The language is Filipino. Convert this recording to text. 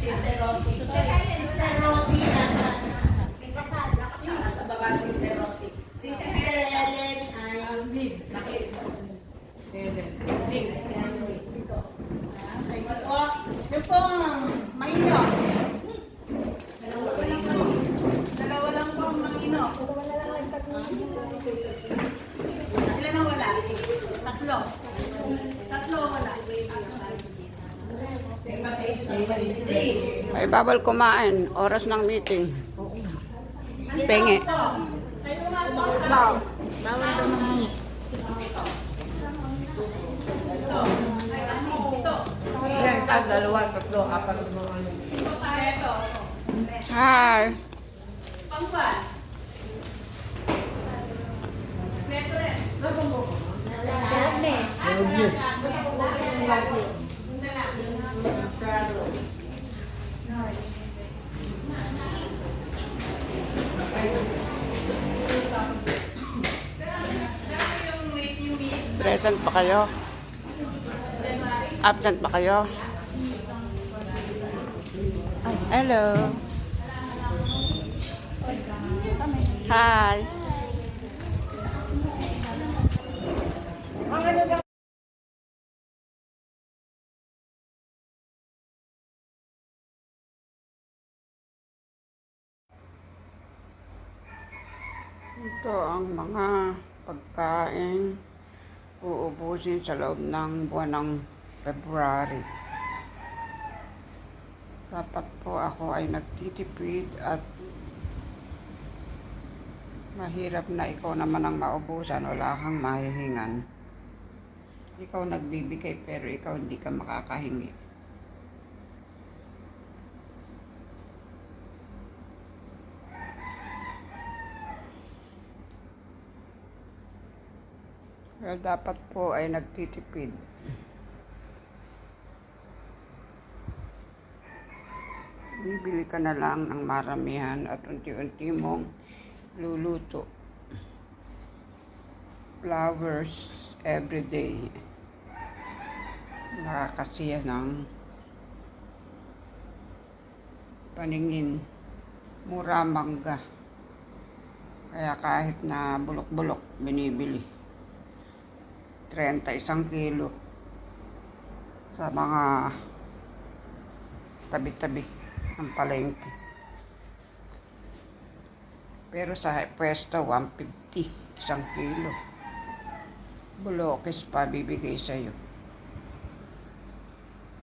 Sister Rosie. Sister Rosie, nasa Yung sa baba, Sister Rosie. si Sister Ellen ay Liv. Nakita. Liv. o, yung pong Maino. Dalawa lang po ang Maino. Ilan ang wala? Tatlo. Tatlo ang wala. Ay, bawal kumain. Oras ng meeting. Penge. Kayo nga po. Bawal daw ng Ilan ka? Dalawa, tatlo, apat ng mga ano. Ito tayo ito. Hi. Pangkwan. Petres. Darkness. Present pa kayo? Absent pa kayo? Hello. Hi. Ito ang mga pagkain uubusin sa loob ng buwan ng February. Dapat po ako ay nagtitipid at mahirap na ikaw naman ang maubusan, wala kang mahihingan. Ikaw nagbibigay pero ikaw hindi ka makakahingi. Kaya dapat po ay nagtitipid. Bibili ka na lang ng maramihan at unti-unti mong luluto. Flowers every day. Nakakasiya ng paningin. Mura mangga. Kaya kahit na bulok-bulok binibili. 31 kilo sa mga tabi-tabi ng palengke. Pero sa pwesto, 150, 1 kilo. Bulokis pa bibigay sa'yo.